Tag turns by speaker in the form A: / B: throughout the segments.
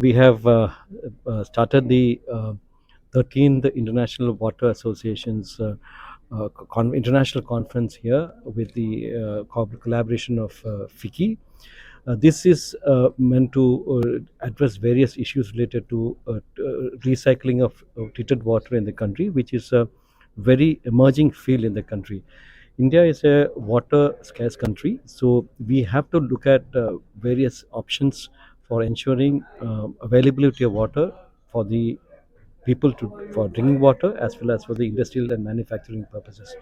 A: we have started the 13th International Water Association's international conference here with the collaboration of FICCI. This is meant to address various issues related to recycling of treated water in the country, which is a very emerging field in the country. India is a water scarce country, so we have to look at various options for ensuring availability of water for the people for drinking water as well as for the industrial and manufacturing purposes.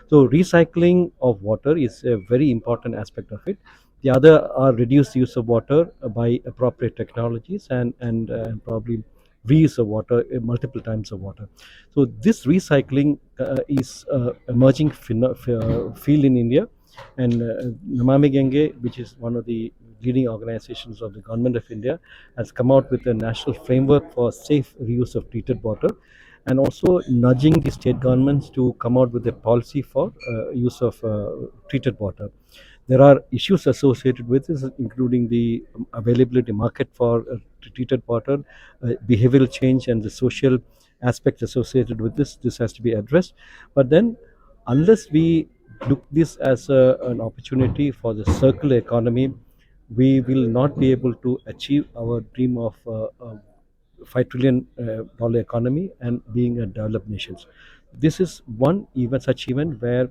A: So recycling of water is a very important aspect of it. The other are reduced use of water by appropriate technologies and probably reuse of water, multiple times of water. So this recycling is emerging field in India, and Namami Gange, which is one of the leading organizations of the government of India, has come out with a national framework for safe reuse of treated water, and also nudging the state governments to come out with a policy for use of treated water. There are issues associated with this, including the availability market for treated water, behavioral change, and the social aspects associated with this. This has to be addressed. But then, unless we look this as an opportunity for the circular economy, we will not be able to achieve our dream of $5 trillion economy and being a developed nation. This is one event, such event where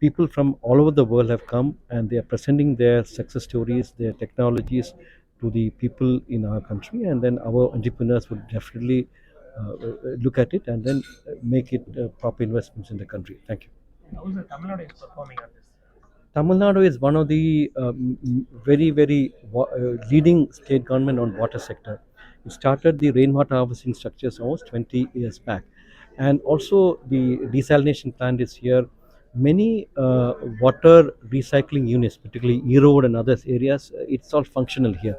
A: people from all over the world have come and they are presenting their success stories, their technologies to the people in our country, and then our entrepreneurs will definitely look at it and then make it proper investments in the country. Thank you.
B: How is the Tamil Nadu is performing on this?
A: Tamil Nadu is one of the leading state government on water sector. It started the rainwater harvesting structures almost 20 years back, and also the desalination plant is here. Many water recycling units, particularly Erode and other areas, it's all functional here.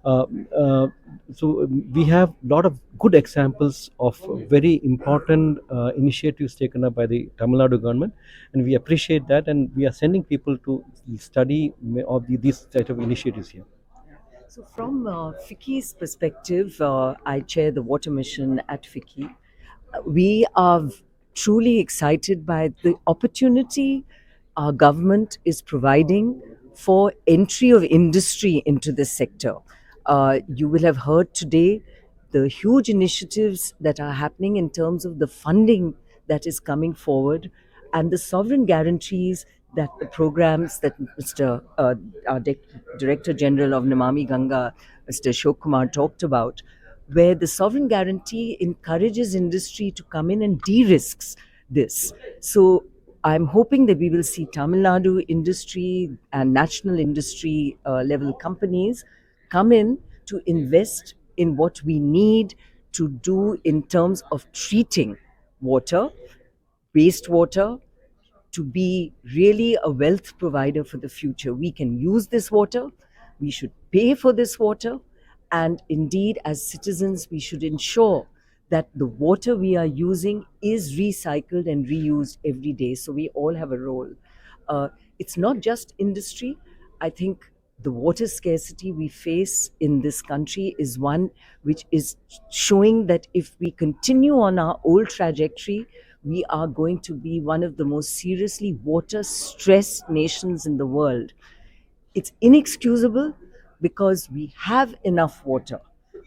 A: Uh, uh, so we have a lot of good examples of very important initiatives taken up by the Tamil Nadu government, and we appreciate that, and we are sending people to study these type of initiatives here.
C: So, from FICCI's perspective, I chair the water mission at FICCI. We are truly excited by the opportunity our government is providing for entry of industry into this sector. You will have heard today the huge initiatives that are happening in terms of the funding that is coming forward and the sovereign guarantees that the programs that our Director General of Namami Ganga, Mr. Ashok Kumar, talked about, where the sovereign guarantee encourages industry to come in and de-risks this. So I'm hoping that we will see Tamil Nadu industry and national industry level companies come in to invest in what we need to do in terms of treating water, wastewater, to be really a wealth provider for the future. We can use this water, we should pay for this water, and indeed, as citizens, we should ensure that the water we are using is recycled and reused every day. So we all have a role. It's not just industry. I think the water scarcity we face in this country is one which is showing that if we continue on our old trajectory, we are going to be one of the most seriously water stressed nations in the world. It's inexcusable because we have enough water.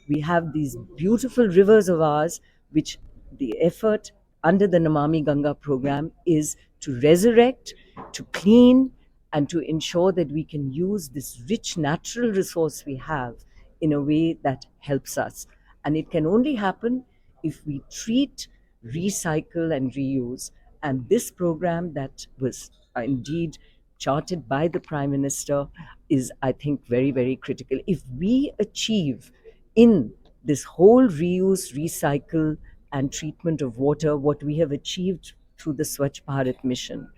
C: We have these beautiful rivers of ours, which the effort under the Namami Ganga program is to resurrect, to clean, and to ensure that we can use this rich natural resource we have in a way that helps us. And it can only happen if we treat, recycle, and reuse. And this program that was indeed charted by the Prime Minister is, I think, very, very critical. If we achieve in this whole reuse, recycle, and treatment of water what we have achieved through the Swachh Bharat mission,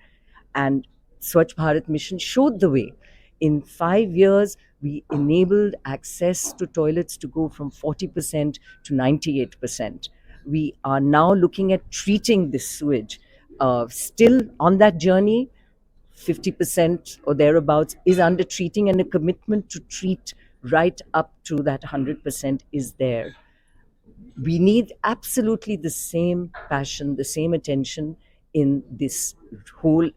C: and Swachh Bharat mission showed the way. In 5 years, we enabled access to toilets to go from 40% to 98%. We are now looking at treating this sewage. Still on that journey, 50% or thereabouts is under treating, and a commitment to treat right up to that 100% is there. We need absolutely the same passion, the same attention in this whole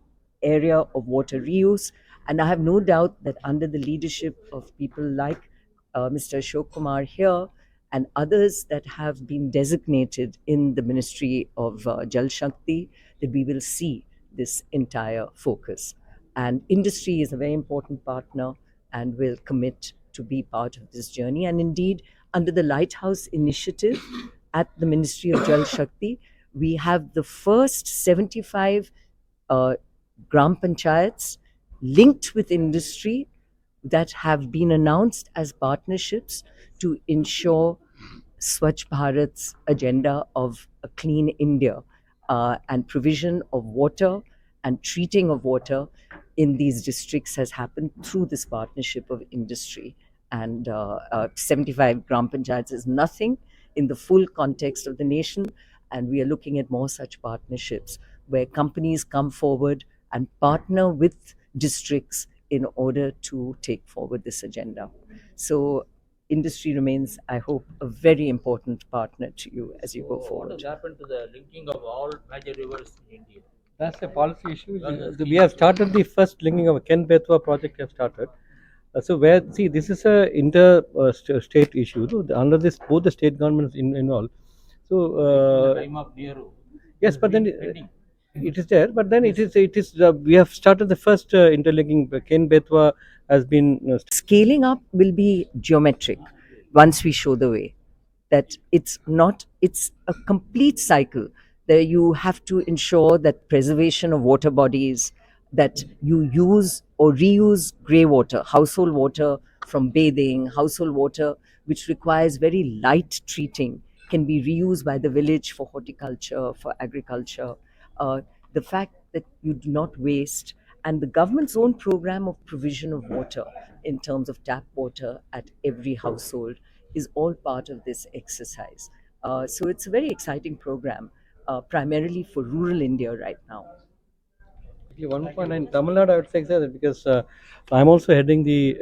C: area of water reuse. And I have no doubt that under the leadership of people like Mr. Ashok Kumar here and others that have been designated in the Ministry of Jal Shakti, that we will see this entire focus. And industry is a very important partner and will commit to be part of this journey. And indeed, under the Lighthouse Initiative at the Ministry of Jal Shakti, we have the first 75 uh, gram panchayats linked with industry that have been announced as partnerships to ensure Swachh Bharat's agenda of a clean India and provision of water and treating of water in these districts has happened through this partnership of industry. And 75 gram panchayats is nothing in the full context of the nation. And we are looking at more such partnerships where companies come forward and partner with districts in order to take forward this agenda. So industry remains, I hope, a very important partner to you as you go
D: What
C: forward.
D: has happened to the linking of all major rivers in India?
A: That's a policy issue.
D: Well,
A: We have started the first linking of Ken Betwa project. Have started. So where see this is a state issue. No? Under this, both the state governments involved. So
D: In the time of Nehru.
A: yes, but then
D: Pending.
A: it is there. But then it is we have started the first interlinking. Ken Betwa has been
C: Scaling up will be geometric once we show the way. That it's a complete cycle. There you have to ensure that preservation of water bodies, that you use or reuse grey water, household water from bathing, household water which requires very light treating, can be reused by the village for horticulture, for agriculture. Uh, the fact that you do not waste, and the government's own program of provision of water in terms of tap water at every household is all part of this exercise. So it's a very exciting program, primarily for rural India right now.
A: actually, 1.9 Tamil Nadu, I would say that because I'm also heading the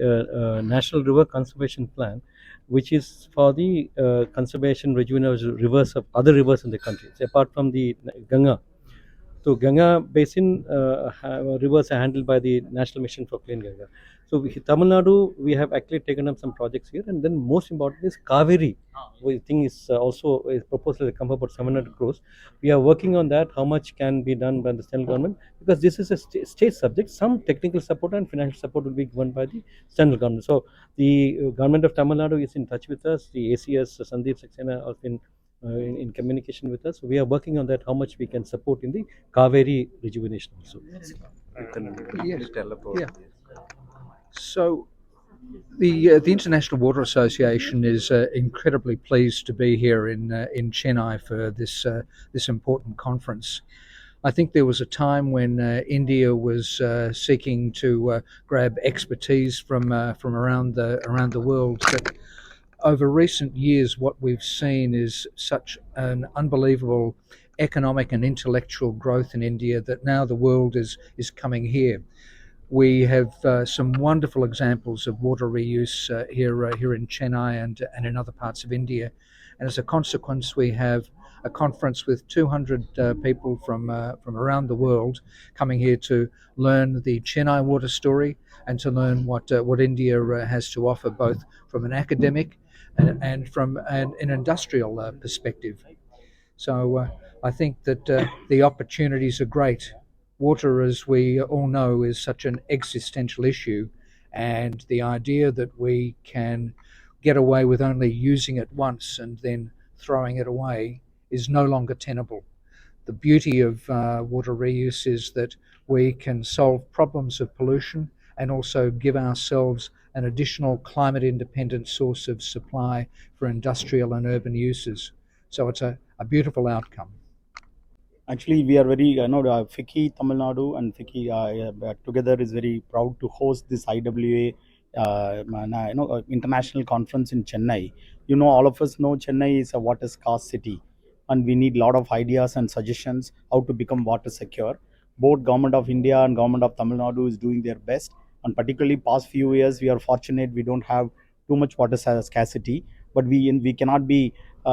A: National River Conservation Plan, which is for the conservation rejuvenation of rivers of other rivers in the country. So apart from the Ganga. So Ganga basin rivers are handled by the National Mission for Clean Ganga. So Tamil Nadu, we have actually taken up some projects here, and then most important is Kaveri. We think is also is proposal to come about 700 crores. We are working on that. How much can be done by the central government? Because this is a state subject. Some technical support and financial support will be given by the central government. So the government of Tamil Nadu is in touch with us. The ACS Sandeep Saxena has been in communication with us. We are working on that. How much we can support in the Kaveri rejuvenation also.
E: Yes. Yeah. So the International Water Association is incredibly pleased to be here in Chennai for this important conference. I think there was a time when India was seeking to grab expertise from around the world, but over recent years, what we've seen is such an unbelievable economic and intellectual growth in India that now the world is coming here. We have some wonderful examples of water reuse here in Chennai and in other parts of India, and as a consequence, we have a conference with 200 people from around the world coming here to learn the Chennai water story and to learn what India has to offer, both from an academic and from an industrial perspective. So I think that the opportunities are great. Water, as we all know, is such an existential issue, and the idea that we can get away with only using it once and then throwing it away is no longer tenable. The beauty of water reuse is that we can solve problems of pollution and also give ourselves an additional climate independent source of supply for industrial and urban uses. So it's a beautiful outcome.
F: Actually, we are very, FICCI Tamil Nadu and FICCI together is very proud to host this IWA, international conference in Chennai. All of us know Chennai is a water scarce city, and we need a lot of ideas and suggestions how to become water secure. Both Government of India and Government of Tamil Nadu is doing their best, and particularly past few years, we are fortunate we don't have too much water scarcity, but we cannot be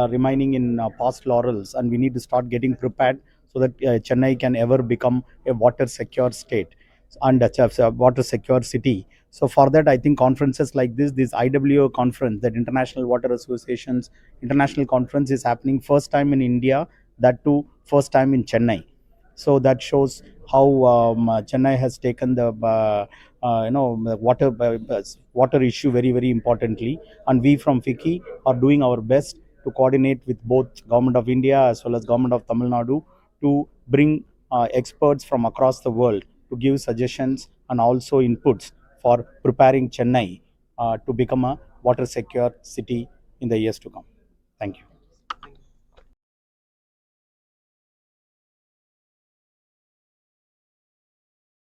F: remaining in past laurels, and we need to start getting prepared so that Chennai can ever become a water secure state and a water secure city. So for that, I think conferences like this IWO conference, that International Water Association's international conference, is happening first time in India, that too first time in Chennai. So that shows how Chennai has taken the the water issue very importantly, and we from FICCI are doing our best to coordinate with both Government of India as well as Government of Tamil Nadu to bring experts from across the world to give suggestions and also inputs for preparing Chennai to become a water secure city in the years to come. Thank you.